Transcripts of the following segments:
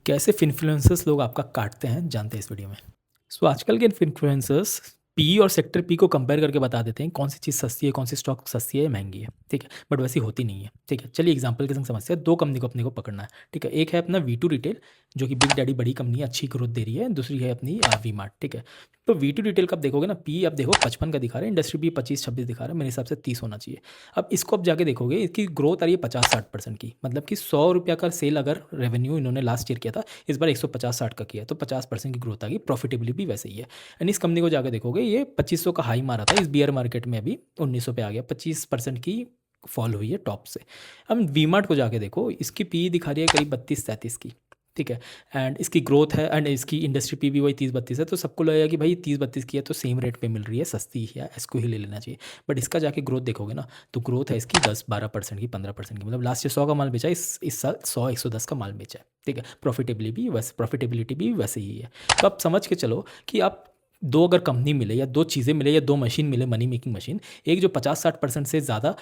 कैसे इन्फ्लुएंसर्स लोग आपका काटते हैं जानते हैं इस वीडियो में। आजकल के इन्फ्लुएंसर्स पी और सेक्टर पी को कंपेयर करके बता देते हैं कौन सी चीज़ सस्ती है, कौन सी स्टॉक सस्ती है या महंगी है। ठीक है, बट वैसी होती नहीं है। ठीक है, चलिए एग्जांपल के संग समझते हैं। दो कंपनी को अपने को पकड़ना है। ठीक है, एक है अपना V2 रिटेल जो कि बिग डैडी बड़ी कंपनी है, अच्छी ग्रोथ दे रही है। दूसरी है अपनी वी मार्ट। ठीक है, तो V2 रिटेल का आप देखोगे ना, पी आप देखो 55 का दिखा रहा है, इंडस्ट्री पी 25-26 दिखा रहा है, मेरे हिसाब से 30 होना चाहिए। अब इसको आप जाके देखोगे, इसकी ग्रोथ आ रही है 50-60% की, मतलब कि 100 रुपया का सेल अगर रेवेन्यू इन्होंने लास्ट ईयर किया था, इस बार 150-60 का किया है, तो 50% की ग्रोथ आ गई। प्रॉफिटेबिलिटी भी वैसे ही है। एंड इस कंपनी को जाकर देखोगे, ये 2500 का हाई मारा था, इस बियर मार्केट में अभी 1900 पे आ गया, 25% की फॉल हुई है टॉप से। अब वी मार्ट को जाके देखो, इसकी पी दिखा रही है करीब 32-33 की। ठीक है, एंड इसकी ग्रोथ है एंड इसकी इंडस्ट्री पी भी वही 30-32 है, तो सबको लगेगा कि भाई 30-32 की है तो सेम रेट पे मिल रही है, सस्ती है, इसको ही ले लेना चाहिए। बट इसका जाके ग्रोथ देखोगे ना, तो ग्रोथ है इसकी 10-12% की, 15% की, मतलब लास्ट ईयर 100 का माल बेचा है, इस साल 100-110 का माल बेचा है। ठीक है, प्रॉफिटेबिलिटी भी वैसे ही है। तो आप समझ के चलो कि आप दो अगर कंपनी मिले या दो चीज़ें मिले या दो मशीन मिले, मनी मेकिंग मशीन, एक जो 50-60% से ज़्यादा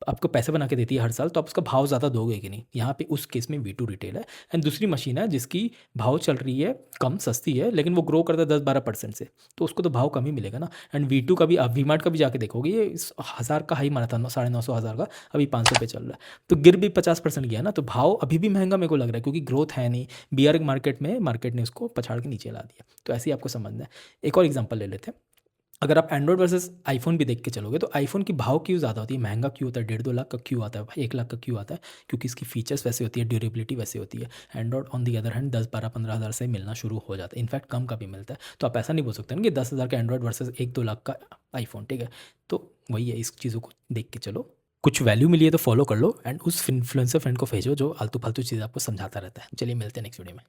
आपको पैसे बना के देती है हर साल, तो आप उसका भाव ज़्यादा दोगे कि नहीं। यहाँ पे उस केस में V2 रिटेल है। एंड दूसरी मशीन है जिसकी भाव चल रही है कम, सस्ती है, लेकिन वो ग्रो करता है 10-12% से, तो उसको तो भाव कम ही मिलेगा ना। एंड V2 का भी, आप वी मार्ट का भी जाके देखोगे, ये 1000 का हाई मारा था, 950 1000 का, अभी 500 पे चल रहा है, तो गिर भी 50% गया ना, तो भाव अभी भी महंगा मेरे को लग रहा है, क्योंकि ग्रोथ है नहीं। बीआर मार्केट ने उसको पछाड़ के नीचे ला दिया। तो ऐसे ही आपको समझना है। एक और एग्जाम्पल ले लेते हैं। अगर आप एंड्रॉयड वर्सेस आईफोन भी देख के चलोगे, तो आईफोन की भाव क्यों ज़्यादा होती है, महंगा क्यों होता है, 1.5-2 लाख का क्यों आता है भाई, 1 लाख का क्यों आता है? क्योंकि इसकी फीचर्स वैसे होती है, ड्यूरेबिलिटी वैसे होती है। Android on the other hand 10-12-15 हज़ार से मिलना शुरू हो जाता है, इनफैक्ट कम का भी मिलता है। तो आप ऐसा नहीं बोल सकते ना कि 10,000 का एंड्रॉयड वर्सेस 1-2 लाख का आईफोन। ठीक है, तो वही है, इस चीज़ों को देख के चलो। कुछ वैल्यू मिली है तो फॉलो कर लो, एंड उस इन्फ्लुएंसर फ्रेंड को भेजो जो आलतू फालतू चीज़ आपको समझाता रहता है। चलिए मिलते हैं नेक्स्ट वीडियो में।